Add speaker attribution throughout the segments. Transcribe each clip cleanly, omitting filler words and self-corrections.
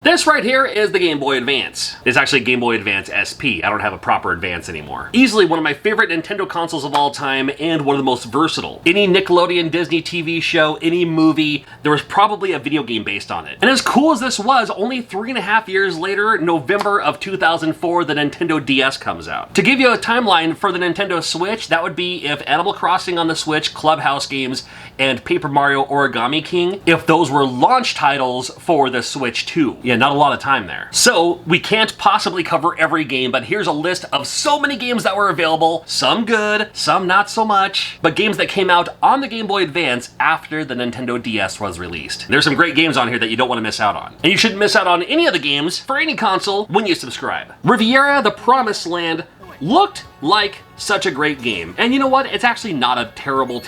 Speaker 1: This right here is the Game Boy Advance. It's actually Game Boy Advance SP. I don't have a proper Advance anymore. Easily one of my favorite Nintendo consoles of all time and one of the most versatile. Any Nickelodeon Disney TV show, any movie, there was probably a video game based on it. And as cool as this was, only 3.5 years later, November of 2004, the Nintendo DS comes out. To give you a timeline for the Nintendo Switch, that would be if Animal Crossing on the Switch, Clubhouse games, and Paper Mario Origami King, if those were launch titles for the Switch 2. Yeah, not a lot of time there. So we can't possibly cover every game, but here's a list of so many games that were available, some good, some not so much, but games that came out on the Game Boy Advance after the Nintendo DS was released. There's some great games on here that you don't want to miss out on. And you shouldn't miss out on any of the games for any console when you subscribe. Riviera, the Promised Land, looked like such a great game. And you know what? It's actually not a terrible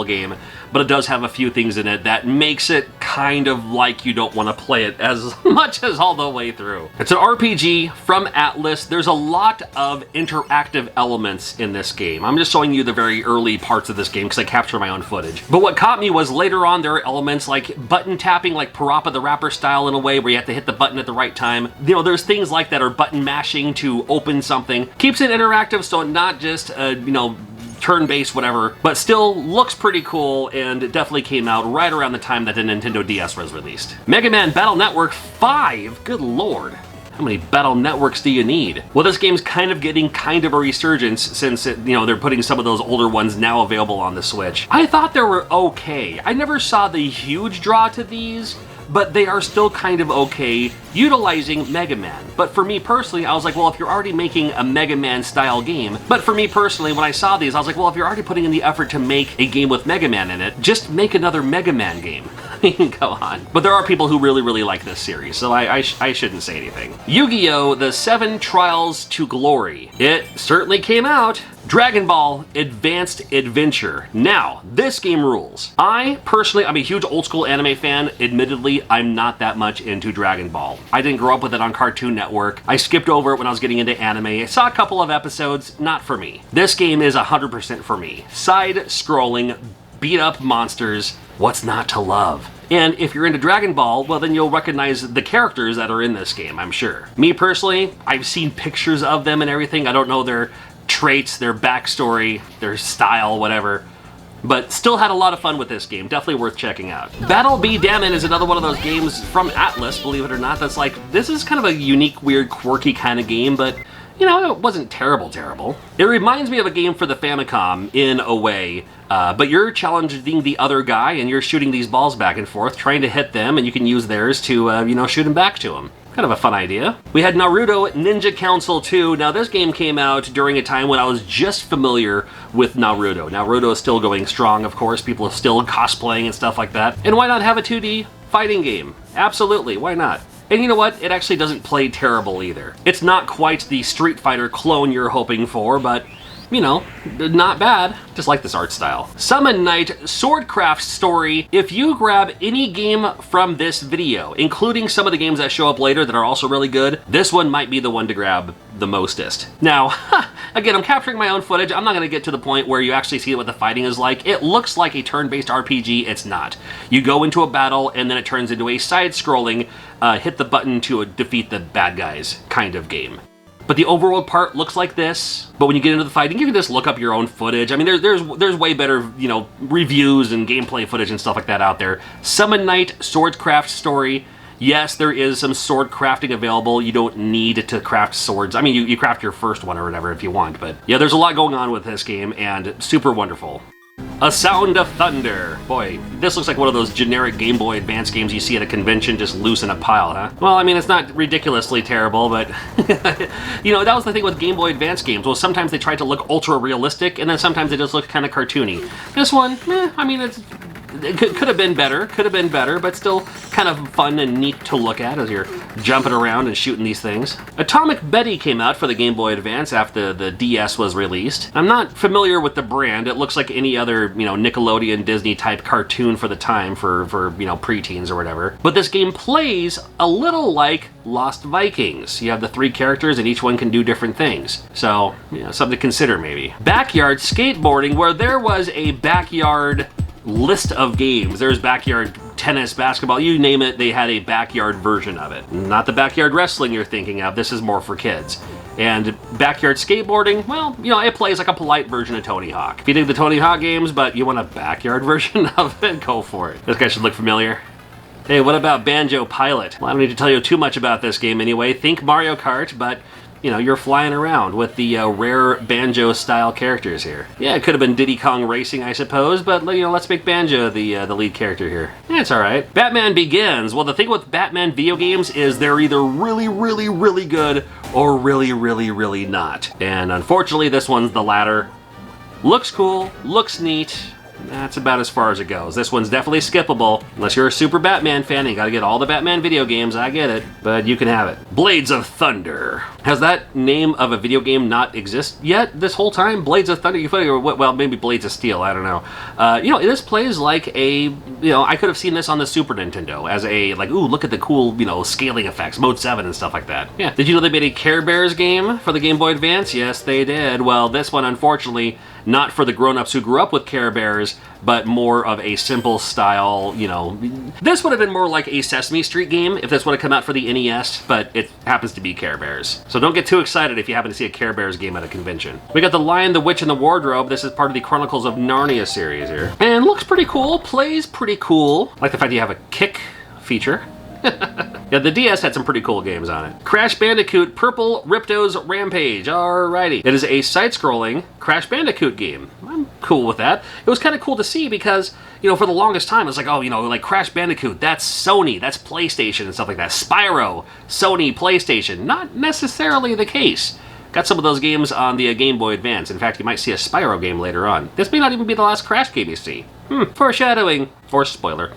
Speaker 1: game, but it does have a few things in it that makes it kind of like you don't want to play it as much as all the way through. It's an RPG from Atlas. There's a lot of interactive elements in this game. I'm just showing you the very early parts of this game because I captured my own footage. But what caught me was later on there are elements like button tapping, like Parappa the Rapper style in a way where you have to hit the button at the right time. You know, there's things like that, or button mashing to open something. Keeps it interactive, so not just, you know, turn-based whatever, but still looks pretty cool, and it definitely came out right around the time that the Nintendo DS was released. Mega Man Battle Network 5, good lord. How many battle networks do you need? Well, this game's kind of getting kind of a resurgence since you know, they're putting some of those older ones now available on the Switch. I thought they were okay. I never saw the huge draw to these, but they are still kind of okay utilizing Mega Man. But for me personally, I was like, well, if you're already making a Mega Man style game, but for me personally, when I saw these, I was like, well, if you're already putting in the effort to make a game with Mega Man in it, just make another Mega Man game. Go on. But there are people who really like this series, so I shouldn't say anything. Yu-Gi-Oh! The 7 Trials to Glory. It certainly came out. Dragon Ball Advanced Adventure. Now, this game rules. I'm a huge old school anime fan. Admittedly, I'm not that much into Dragon Ball. I didn't grow up with it on Cartoon Network. I skipped over it when I was getting into anime. I saw a couple of episodes, not for me. This game is 100% for me. Side-scrolling, beat-up monsters, what's not to love? And if you're into Dragon Ball, well then you'll recognize the characters that are in this game, I'm sure. Me personally, I've seen pictures of them and everything. I don't know their traits, their backstory, their style, whatever, but still had a lot of fun with this game. Definitely worth checking out. Battle Be Damned is another one of those games from Atlas, believe it or not, that's like, this is kind of a unique, weird, quirky kind of game, but you know, it wasn't terrible. It reminds me of a game for the Famicom in a way, but you're challenging the other guy and you're shooting these balls back and forth, trying to hit them, and you can use theirs to, you know, shoot them back to them. Kind of a fun idea. We had Naruto Ninja Council 2. Now this game came out during a time when I was just familiar with Naruto. Naruto is still going strong, of course. People are still cosplaying and stuff like that. And why not have a 2D fighting game? Absolutely, why not? And you know what? It actually doesn't play terrible either. It's not quite the Street Fighter clone you're hoping for, but you know, not bad. Just like this art style. Summon Night Swordcraft Story. If you grab any game from this video, including some of the games that show up later that are also really good, this one might be the one to grab the mostest. Now, again, I'm capturing my own footage. I'm not going to get to the point where you actually see what the fighting is like. It looks like a turn-based RPG. It's not. You go into a battle and then it turns into a side-scrolling, hit the button to defeat the bad guys kind of game. But the overworld part looks like this. But when you get into the fighting, you can just look up your own footage. I mean, there's way better, you know, reviews and gameplay footage and stuff like that out there. Summon Night Swordcraft Story. Yes, there is some sword crafting available. You don't need to craft swords. I mean, you craft your first one or whatever if you want. But yeah, there's a lot going on with this game and super wonderful. A Sound of Thunder. Boy, this looks like one of those generic Game Boy Advance games you see at a convention just loose in a pile, huh? Well, I mean, it's not ridiculously terrible, but you know, that was the thing with Game Boy Advance games. Well, sometimes they tried to look ultra realistic, and then sometimes they just look kind of cartoony. This one, I mean, it could have been better, but still kind of fun and neat to look at as you're jumping around and shooting these things. Atomic Betty came out for the Game Boy Advance after the DS was released. I'm not familiar with the brand. It looks like any other, you know, Nickelodeon Disney type cartoon for the time for you know, preteens or whatever. But this game plays a little like Lost Vikings. You have the 3 characters and each one can do different things. So, you know, something to consider maybe. Backyard Skateboarding, where there was a backyard list of games. There's Backyard tennis, basketball, you name it, they had a backyard version of it. Not the backyard wrestling you're thinking of, this is more for kids. And backyard skateboarding, well, you know, it plays like a polite version of Tony Hawk. If you dig the Tony Hawk games, but you want a backyard version of it, go for it. This guy should look familiar. Hey, what about Banjo Pilot? Well, I don't need to tell you too much about this game anyway. Think Mario Kart, but you know, you're flying around with the rare Banjo-style characters here. Yeah, it could have been Diddy Kong Racing, I suppose, but you know, let's make Banjo the lead character here. Yeah, it's all right. Batman Begins. Well, the thing with Batman video games is they're either really, really, really good or really, really, really not. And unfortunately, this one's the latter. Looks cool, looks neat. That's about as far as it goes. This one's definitely skippable. Unless you're a super Batman fan, you gotta get all the Batman video games, I get it. But you can have it. Blades of Thunder. Has that name of a video game not exist yet this whole time? Blades of Thunder? You figure, well, maybe Blades of Steel, I don't know. You know, this plays like a, you know, I could have seen this on the Super Nintendo as a, like, ooh, look at the cool, you know, scaling effects, Mode 7 and stuff like that. Yeah. Did you know they made a Care Bears game for the Game Boy Advance? Yes, they did. Well, this one, unfortunately, not for the grown-ups who grew up with Care Bears, but more of a simple style, you know. This would have been more like a Sesame Street game if this would have come out for the NES, but it happens to be Care Bears. So don't get too excited if you happen to see a Care Bears game at a convention. We got The Lion, the Witch, and the Wardrobe. This is part of the Chronicles of Narnia series here. And looks pretty cool, plays pretty cool. I like the fact that you have a kick feature. Yeah, the DS had some pretty cool games on it. Crash Bandicoot Purple Ripto's Rampage. Alrighty. It is a side-scrolling Crash Bandicoot game. I'm cool with that. It was kind of cool to see because, you know, for the longest time, it's like, oh, you know, like Crash Bandicoot, that's Sony, that's PlayStation and stuff like that. Spyro, Sony, PlayStation. Not necessarily the case. Got some of those games on the Game Boy Advance. In fact, you might see a Spyro game later on. This may not even be the last Crash game you see. Foreshadowing. Or spoiler.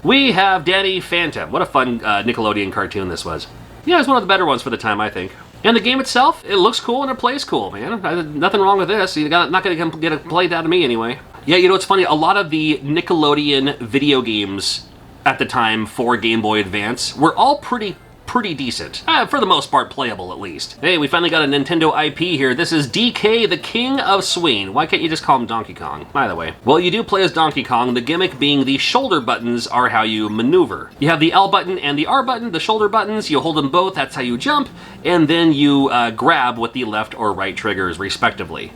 Speaker 1: We have Danny Phantom. What a fun Nickelodeon cartoon this was. Yeah, it's one of the better ones for the time, I think. And the game itself, it looks cool and it plays cool, man. Nothing wrong with this. You're not going to get it played out of me anyway. Yeah, you know, it's funny. A lot of the Nickelodeon video games at the time for Game Boy Advance were all pretty decent. For the most part, playable at least. Hey, we finally got a Nintendo IP here. This is DK, the King of Swing. Why can't you just call him Donkey Kong, by the way? Well, you do play as Donkey Kong, the gimmick being the shoulder buttons are how you maneuver. You have the L button and the R button, the shoulder buttons, you hold them both, that's how you jump, and then you grab with the left or right triggers, respectively.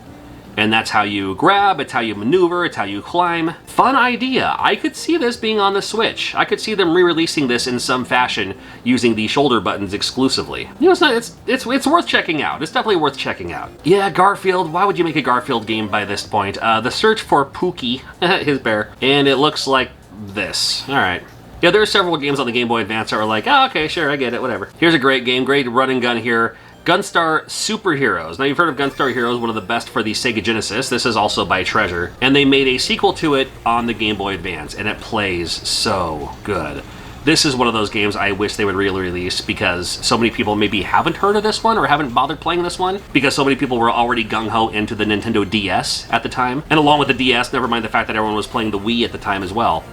Speaker 1: And that's how you grab, it's how you maneuver, it's how you climb. Fun idea. I could see this being on the Switch. I could see them re-releasing this in some fashion using the shoulder buttons exclusively. You know, it's worth checking out. It's definitely worth checking out. Yeah, Garfield. Why would you make a Garfield game by this point? The search for Pookie, his bear, and it looks like this. All right. Yeah, there are several games on the Game Boy Advance that are like, oh, okay, sure, I get it, whatever. Here's a great game, great run and gun here. Gunstar Super Heroes. Now, you've heard of Gunstar Heroes, one of the best for the Sega Genesis. This is also by Treasure. And they made a sequel to it on the Game Boy Advance, and it plays so good. This is one of those games I wish they would re-release because so many people maybe haven't heard of this one or haven't bothered playing this one because so many people were already gung-ho into the Nintendo DS at the time. And along with the DS, never mind the fact that everyone was playing the Wii at the time as well.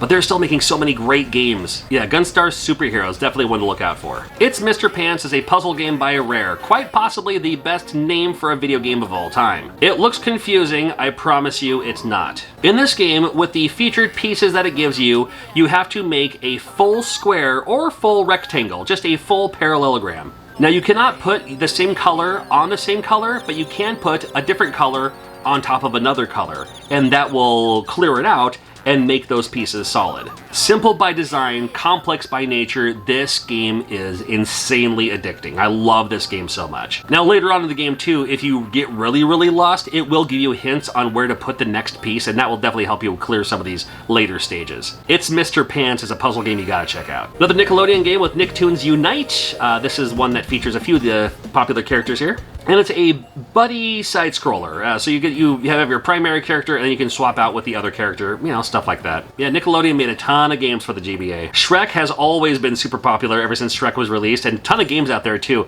Speaker 1: But they're still making so many great games. Yeah, Gunstar Super Heroes, definitely one to look out for. It's Mr. Pants is a puzzle game by Rare, quite possibly the best name for a video game of all time. It looks confusing, I promise you it's not. In this game, with the featured pieces that it gives you, you have to make a full square or full rectangle, just a full parallelogram. Now you cannot put the same color on the same color, but you can put a different color on top of another color, and that will clear it out and make those pieces solid. Simple by design, complex by nature, this game is insanely addicting. I love this game so much. Now later on in the game too, if you get really lost, it will give you hints on where to put the next piece, and that will definitely help you clear some of these later stages. It's Mr. Pants is a puzzle game you gotta check out. Another Nickelodeon game with Nicktoons Unite. This is one that features a few of the popular characters here. And it's a buddy side-scroller. So you have your primary character, and then you can swap out with the other character, you know, stuff like that. Yeah, Nickelodeon made a ton of games for the GBA. Shrek has always been super popular ever since Shrek was released, and a ton of games out there too.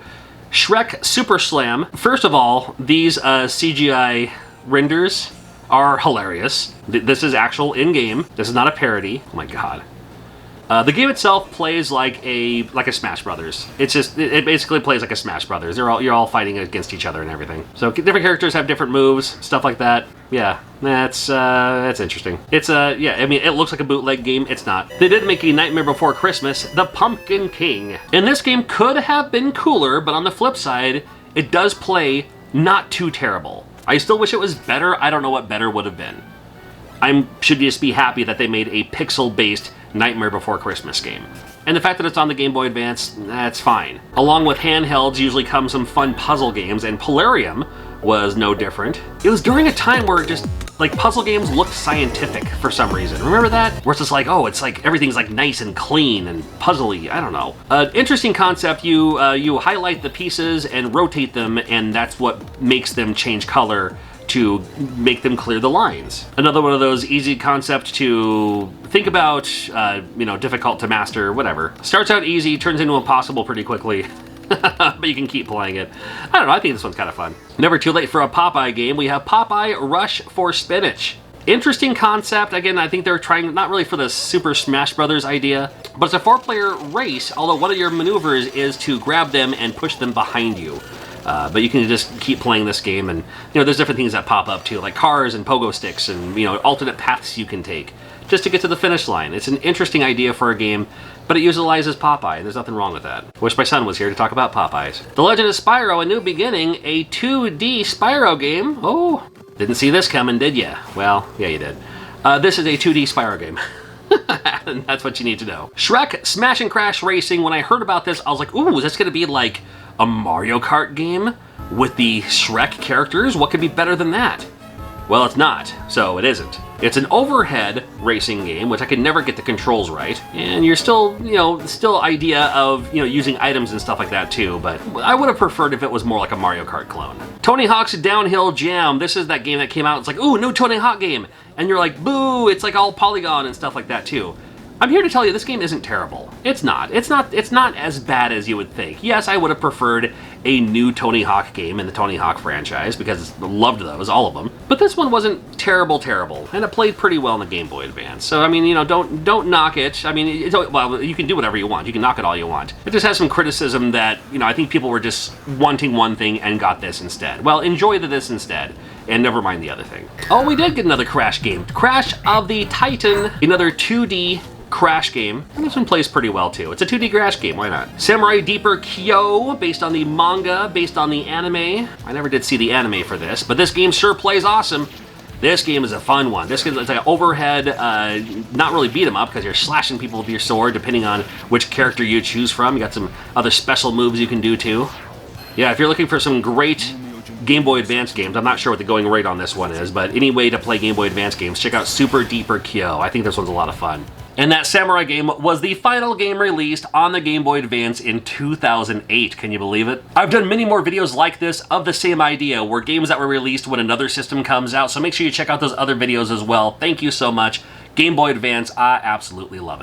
Speaker 1: Shrek Super Slam. First of all, these CGI renders are hilarious. This is actual in-game. This is not a parody. Oh my god. The game itself plays like a Smash Brothers. It basically plays like a Smash Brothers. You're all fighting against each other and everything. So different characters have different moves, stuff like that. Yeah, that's interesting. Yeah, I mean, it looks like a bootleg game. It's not. They did make a Nightmare Before Christmas, The Pumpkin King. And this game could have been cooler, but on the flip side, it does play not too terrible. I still wish it was better. I don't know what better would have been. I should just be happy that they made a pixel-based Nightmare Before Christmas game. And the fact that it's on the Game Boy Advance, that's fine. Along with handhelds usually come some fun puzzle games, and Polarium was no different. It was during a time where just like puzzle games looked scientific for some reason. Remember that? Where it's just like, oh, it's like everything's like nice and clean and puzzly. I don't know. Interesting concept. You highlight the pieces and rotate them, and that's what makes them change color to make them clear the lines. Another one of those easy concepts to think about, difficult to master, whatever. Starts out easy, turns into impossible pretty quickly. But you can keep playing it. I don't know, I think this one's kind of fun. Never too late for a Popeye game. We have Popeye Rush for Spinach. Interesting concept. Again, I think they're trying, not really for the Super Smash Brothers idea, but it's a 4-player race, although one of your maneuvers is to grab them and push them behind you. But you can just keep playing this game, and there's different things that pop up too, like cars and pogo sticks and alternate paths you can take just to get to the finish line. It's an interesting idea for a game, but it utilizes Popeye, and there's nothing wrong with that. Wish my son was here to talk about Popeyes. The Legend of Spyro A New Beginning, a 2D Spyro game. Oh, didn't see this coming, did ya? Well, yeah, you did. This is a 2D Spyro game. And that's what you need to know. Shrek Smash and Crash Racing. When I heard about this, I was like, ooh, is this gonna be like a Mario Kart game with the Shrek characters? What could be better than that? Well, it's not, so it isn't. It's an overhead racing game, which I can never get the controls right, and you're still, still idea of, using items and stuff like that too, but I would have preferred if it was more like a Mario Kart clone. Tony Hawk's Downhill Jam. This is that game that came out, it's like, ooh, new Tony Hawk game, and you're like, boo, it's like all polygon and stuff like that too. I'm here to tell you this game isn't terrible. It's not as bad as you would think. Yes, I would have preferred a new Tony Hawk game in the Tony Hawk franchise because I loved those, all of them. But this one wasn't terrible, and it played pretty well in the Game Boy Advance. So I mean, don't knock it. I mean, well, you can do whatever you want. You can knock it all you want. It just has some criticism that I think people were just wanting one thing and got this instead. Well, enjoy this instead. And never mind the other thing. Oh, we did get another Crash game. Crash of the Titan, another 2D Crash game. And this one plays pretty well too. It's a 2D Crash game, why not? Samurai Deeper Kyo, based on the manga, based on the anime. I never did see the anime for this, but this game sure plays awesome. This game is a fun one. This game is like an overhead, not really beat 'em up because you're slashing people with your sword depending on which character you choose from. You got some other special moves you can do too. Yeah, if you're looking for some great Game Boy Advance games, I'm not sure what the going rate on this one is, but any way to play Game Boy Advance games, check out Super Deeper Kyo. I think this one's a lot of fun. And that Samurai game was the final game released on the Game Boy Advance in 2008. Can you believe it? I've done many more videos like this of the same idea, where games that were released when another system comes out, so make sure you check out those other videos as well. Thank you so much. Game Boy Advance, I absolutely love it.